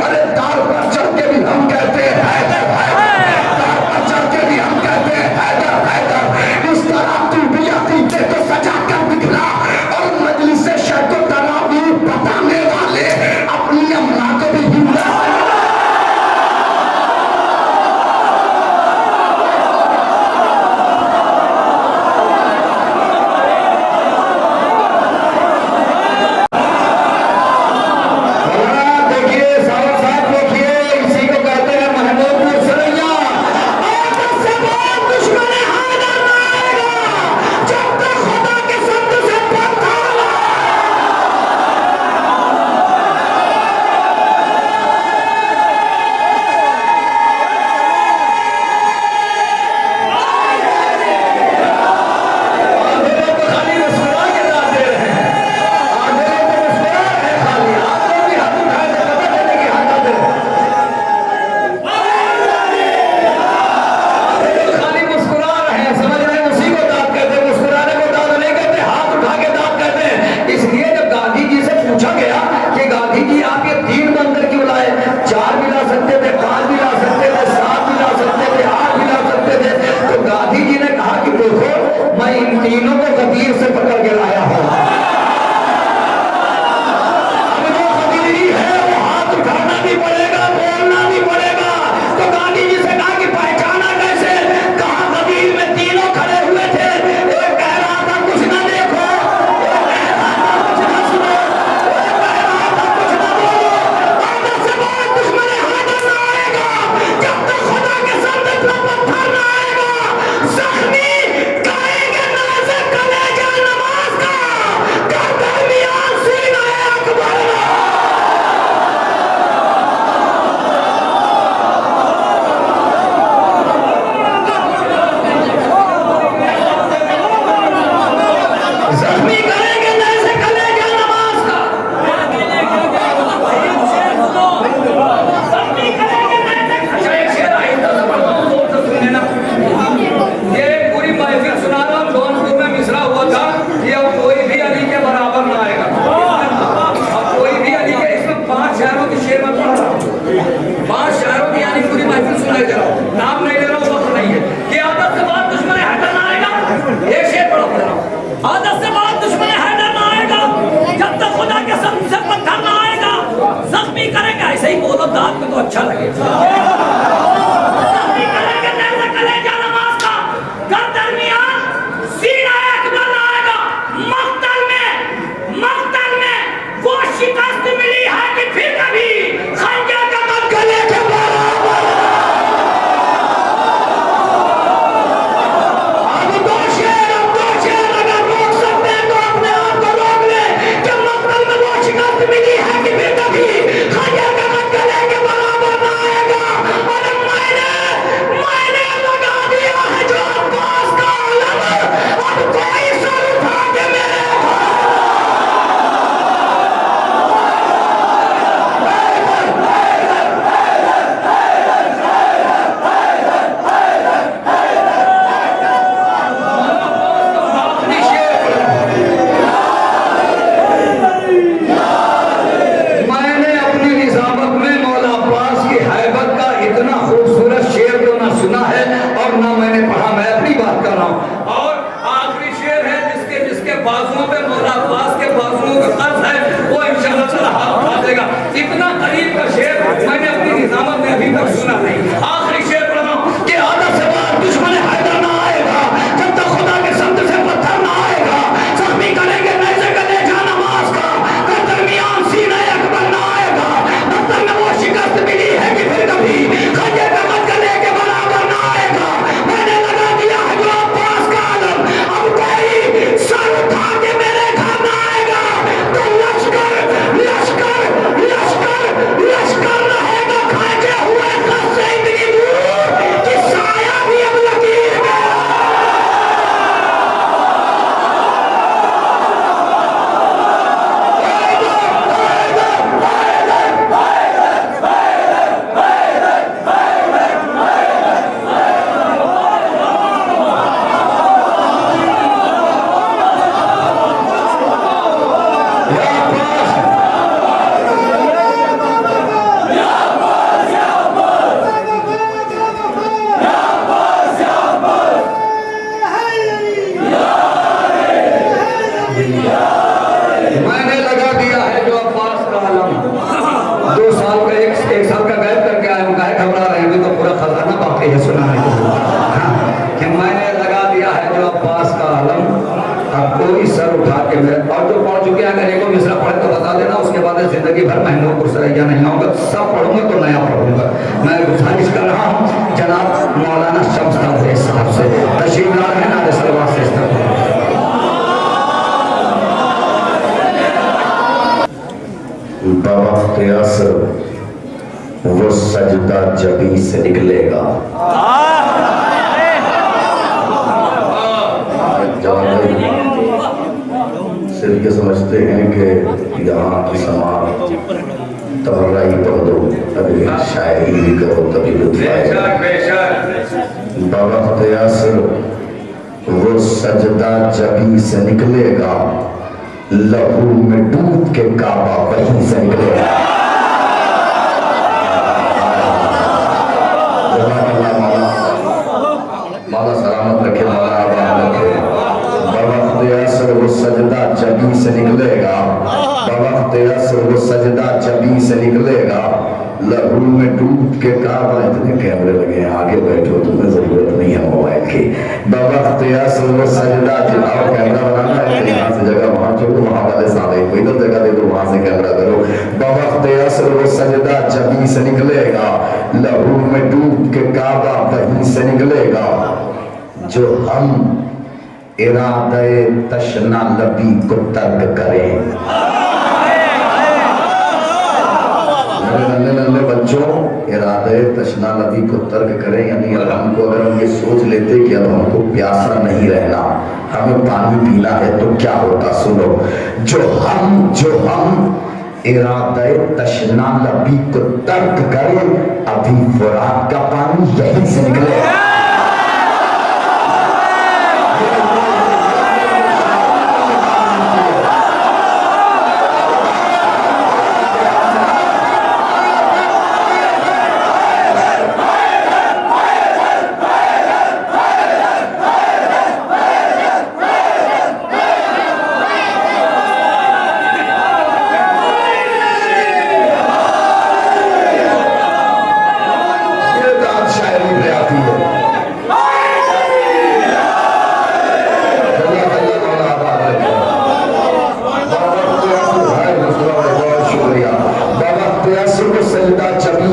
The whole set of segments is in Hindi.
अरे तार पर चढ़ के भी हम कहते हैं हैदर हैदर, तार पर चढ़ के भी हम कहते हैं हैदर हैदर। इस तरह तू भी अतीते को सजा कर दिखला और मजलिस से शैको तरावी बताने वाले अपनी अम्मा को भी हिंदा तो अच्छा लगे। शिकस्त मिली है कि फिर कभी खंजर का मत गले के बराबर। अब दो शेर अगर रोक सकते हैं तो अपने आप को रोक ले कि मक्तल में वो शिकस्त मिली है कि फिर कभी खंजर का मत गले के बराबर ना आएगा। 2 साल का एक साल का गैप करके आए हूँ, काहे घबरा रहे हैं? तो पूरा खजाना बाकी है सुनाने के लिए। हाँ, कि मैंने लगा दिया है जो अब्बास का आलम, अब कोई सर उठा के मेरे, और जो पढ़ चुके हैं अगर एक मिसरा पढ़े तो बता देना, उसके बाद जिंदगी भर महमूद पुरसरैया नहीं आऊँगा, सब पढ़ूंगा तो नया पढ़ूंगा। मैं गुजारिश कर रहा हूँ जनाब मौलाना शम्स ताबरी साहब से तशरीफ ला रहे हैं, नारे सलवात से इस्तेमाल। बवक्त असर वो सजदा जबी से निकलेगा। सिर्फ ये समझते हैं कि यहाँ की समाज तबर्राई पढ़ दो, अभी शायरी भी करो तभी लुत्फ आएगा। बवक्त असर वो सजदा जबी से निकलेगा, लहू में डूब के काबा वहीं से निकलेगा। मौला सलामत रखे, मौला आबाद रखे। बवक्त असर वो सजदा जबी से निकलेगा, बवक्त असर वो सजदा जबी से निकलेगा, लहू में डूब के काबा। इतने कैमरे लगे हैं, आगे बैठो, तुम्हें जरूरत नहीं है मोबाइल की। बवक्त असर वो सजदा जब कैमरा बनाना है तो यहाँ से जगह वहां छोड़ो, वहां वाले सामने कोई तो जगह दे दो, वहां से कैमरा करो। बवक्त असर वो सजदा जबी से निकलेगा, लहू में डूब के काबा वहीं से निकलेगा। जो हम इरादे तशना लबी को तर्क करें, नन्हे नन्हे बच्चों, इरादे तशना लबी को तर्क करें, यानी हमको अगर हम ये सोच लेते कि अब हमको प्यासा नहीं रहना, हमें पानी पीना है, तो क्या होता सुनो। जो हम इरादे तशना लबी को तर्क करें, अभी फुरात का पानी यहीं से निकलेगा।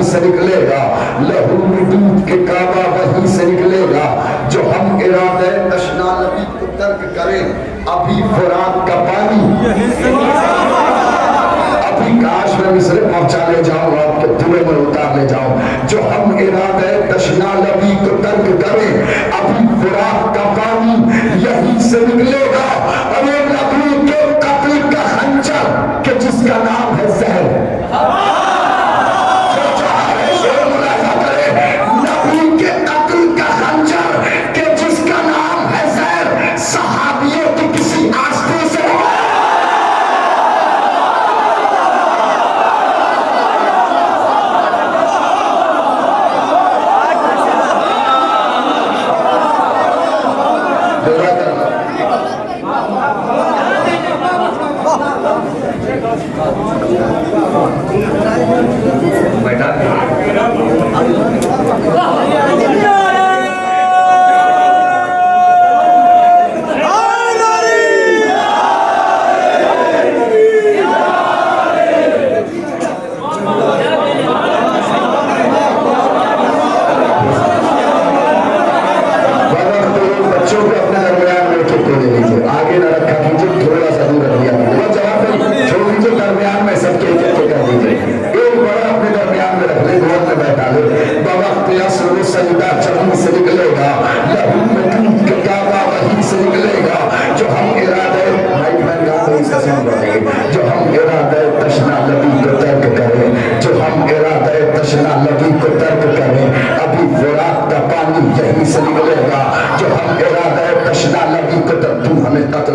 से निकलेगा, लहू में डूब के काबा वहीं से निकलेगा। जो हम इरादे तशना लबी को तर्क करें, अभी फुरात का पानी, अभी काश में मिस्र पहुंचा ले जाऊं, आपके धुएं में उतार ले जाऊं। जो हम इरादे तशना लबी को तर्क करें, अभी फुरात का पानी यहीं से निकलेगा। अरे नबी के कत्ल का खंजर के जिसका नाम है जहर,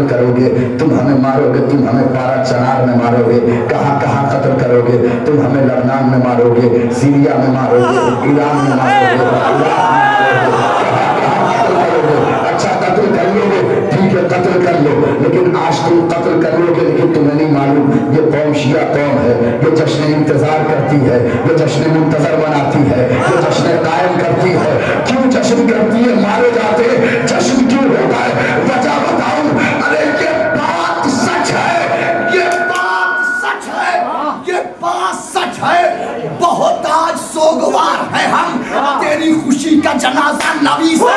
करोगे, तुम हमें मारोगे, तुम हमें पारा चनार में मारोगे, कहां कहां कत्ल करोगे, तुम हमें लबनान में मारोगे, सीरिया में मारोगे, ईरान में मारोगे, इराक में मारोगे, कहां कहां कत्ल करोगे। अच्छा कत्ल कर लोगे, ठीक है, कि कत्ल कर लो, लेकिन आज तुम कत्ल कर लोगे, लेकिन तुम्हें नहीं मालूम ये कौम शिया कौम है, ये जश्न इंतजार करती है, ये जश्न मुंतजर बनाती है, ये जश्न कायम करती है। क्यों जश्न करती है? मारे जाते जश्न क्यों होता है? वजह बताऊं? अरे ये बात सच है, ये बात सच है, ये बात सच है। बहुत आज सोगवार है हम, तेरी खुशी का जनाजा नबी से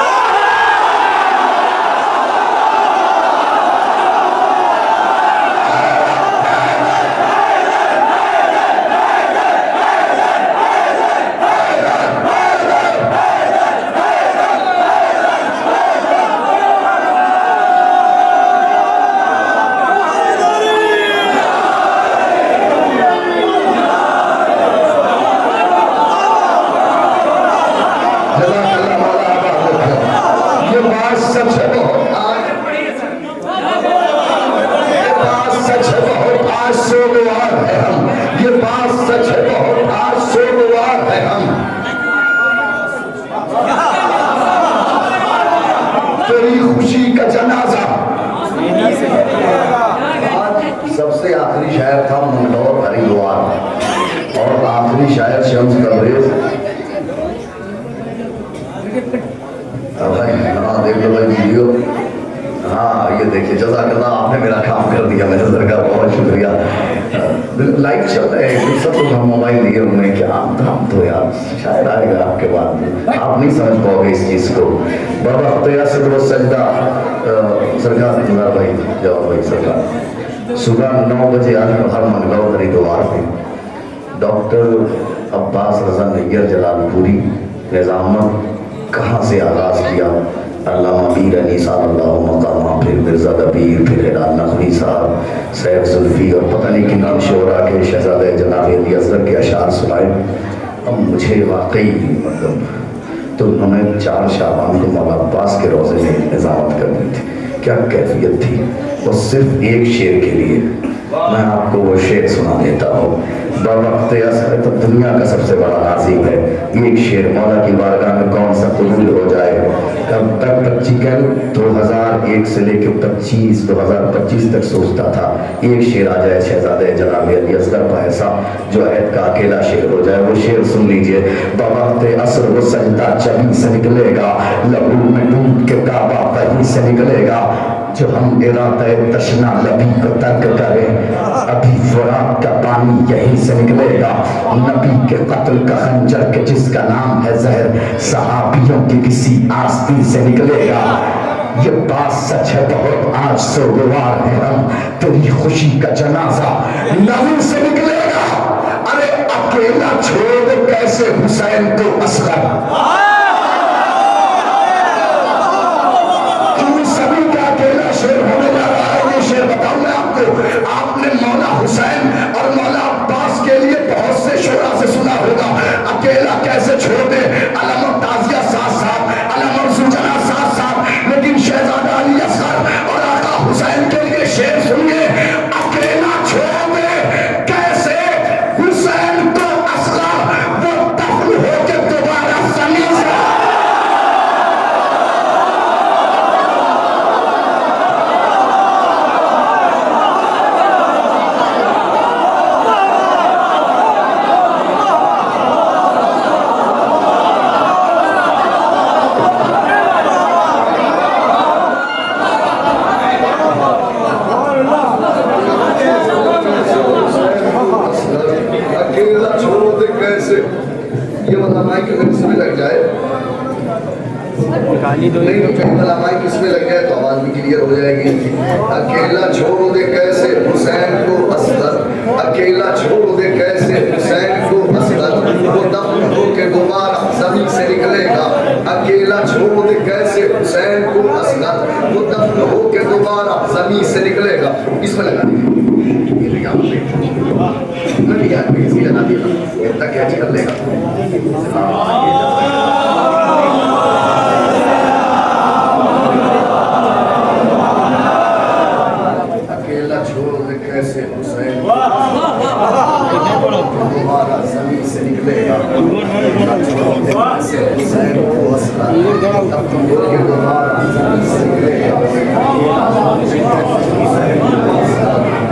सबसे आखिरी शायर था मंदौर हरिद्वार, और आखिरी शायर शम्स तबरेज। भाई हाँ देख लो भाई वीडियो, हाँ ये देखिए जज़ाकल्लाह, आपने मेरा काम कर दिया, मेरे सर का बहुत शुक्रिया। लाइव चल रहा है सब लोग, हम मोबाइल दिए उन्हें क्या हम तो यार शायद आएगा आपके बाद, आप नहीं समझ पाओगे इस चीज़ को। बाबा क़यास सजदा सरकार इंतजार भाई जवाब भाई सरकार, सुबह 9 बजे आज हर मंगलौर हरिद्वार में डॉक्टर अब्बास रज़ा नैयर जलालपुरी निज़ामत कहाँ से आगाज़ किया, अल्लामा मीर अली सल्लल्लाहु मकामा, फिर मिर्ज़ा दबीर, फिर हिलाल नक़वी साहब, सैफ जुल्फ़ी और पता नहीं किन शोरा के शहज़ादे जनाब अली असगर के अशार सुनाए। अब मुझे वाकई मतलब तो उन्होंने 4 शाबान को मौला अब्बास के रोज़े में निज़ामत कर दी थी, क्या कैफियत थी। और सिर्फ एक शेर के लिए मैं आपको वो शेर सुना देता हूँ। बवक्त असर तो दुनिया का सबसे बड़ा नाज़िम है, एक शेर मौला की बारगाह में कौन सा कबूल हो जाए। कब तक 2001 से लेकर 2025 तक सोचता था एक शेर आ जाए शहजादे जनाब अली असगर का ऐसा जो ऐद का अकेला शेर हो जाए। वो शेर सुन लीजिए। बवक्त असर वो सजदा जबी से निकलेगा, लहू में डूब के काबा वहीं से निकलेगा। जो हम इरादे तशना लबी को तर्क करें, अभी फुरात का पानी यहीं से निकलेगा। नबी के कत्ल का खंजर के जिसका नाम है जहर, सहाबियों की किसी आस्तीन से निकलेगा। ये बात सच है बहुत आज सोगवार है हम, तेरी खुशी का जनाजा नबी से निकलेगा। अरे अकेला छोड़ दे कैसे हुसैन को असगर, आपने मौला हुसैन और मौला अब्बास के लिए बहुत से शोरा से सुना होगा। अकेला कैसे छोड़ दे अलम ताजिया साहब, अलम सुजना साहब, लेकिन शहजादा अली असगर और आका हुसैन के लिए शेर सुनिए। अकेला छोड़ दे कैसे हुसैन को असगर, वो दफन होकर दोबारा जमीन से नहीं तो कहीं किसमें लग जाए तो आवाज भी क्लियर हो जाएगी। अकेला छोड़ दे कैसे हुसैन को असगर, अकेला छोड़ दे कैसे हुसैन को असगर, वो दफन होके दोबारा जमीन से निकलेगा। अकेला छोड़ दे कैसे हुसैन को असगर, वो दफन होके दोबारा जमीन से निकलेगा। इसमें लगा लगा दिया इतना कैच कर लेगा। कैसे हुसैन दोबारा जमीन से निकलेगा से हुसैन को असगर तब तुम लोग दोबारा से निकलेगा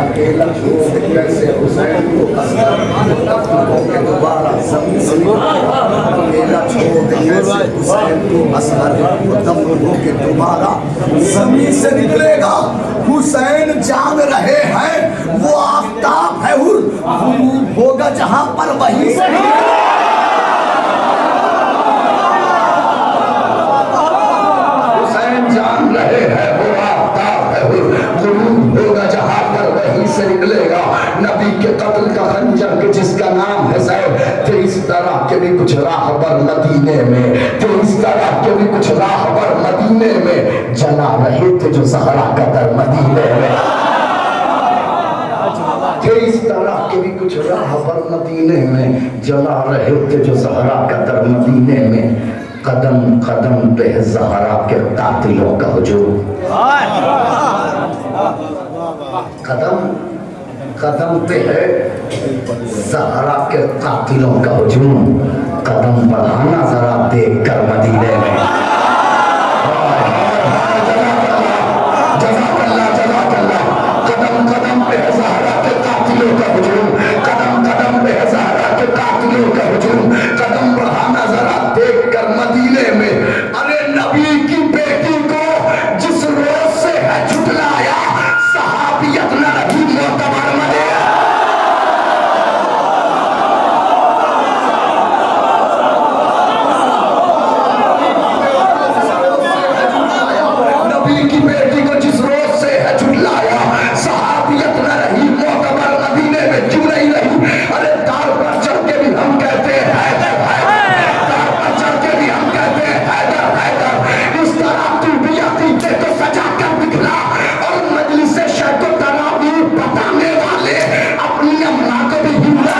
अकेला छोड़ कैसे हुसैन को असगर तब तुम लोग दोबारा जमीन से निकलेगा अकेला छोड़ कैसे हुसैन को असगर तब तुम लोग दोबारा जमीन से निकलेगा। हुसैन जान रहे हैं वो आफताब है गुरूब होगा जहां पर वहीं से हुसैन जान रहे हैं वो आफताब है गुरूब होगा जहां पर वहीं से निकलेगा। नबी के कत्ल का खंजर जिसका नाम है सैफ थे इस तरह के भी कुछ राहबर मदीने में थे इस तरह के भी कुछ राहबर मदीने में जला रहे थे जो सहरा कतर मदीने में थे इस तरह के भी कुछ राहबर मदीने में जला रहे थे जो सहरा कतर मदीने में। कदम कदम पे है ज़हरा के कातिलों का हुजूम कदम कदम पे है ज़हरा के कातिलों का हुजूम कदम बढ़ाना जरा देख कर मदीने में। कदम कदम पे है ज़हरा के कातिलों का हुजूम कदम कदम पे है ज़हरा के कातिलों का हुजूम कदम बढ़ाना जरा देख कर मदीने में। अरे नबी की बेटी को जिस रोज से है झुटलाया सहाबियत न रही मोतबर मदीना। नबी की बेटी को जिस रोज से है झुटलाया सहाबियत न रही मोतबर मदीने में। क्यों नहीं रही? अरे दार पर चढ़ के भी हम कहते हैं हैदर हैदर दार पर चढ़ के भी हम कहते हैं हैदर हैदर। इस तरह तू भी अतीते को सजा कर दिखला और मजलिस से शर्त तरावी बताने वाले अपनी अम्मा को भी हिला।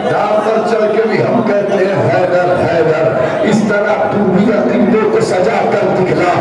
दार पर चढ़ के भी हम कहते हैं हैदर हैदर। इस तरह तू भी अतीते को सजा कर दिखला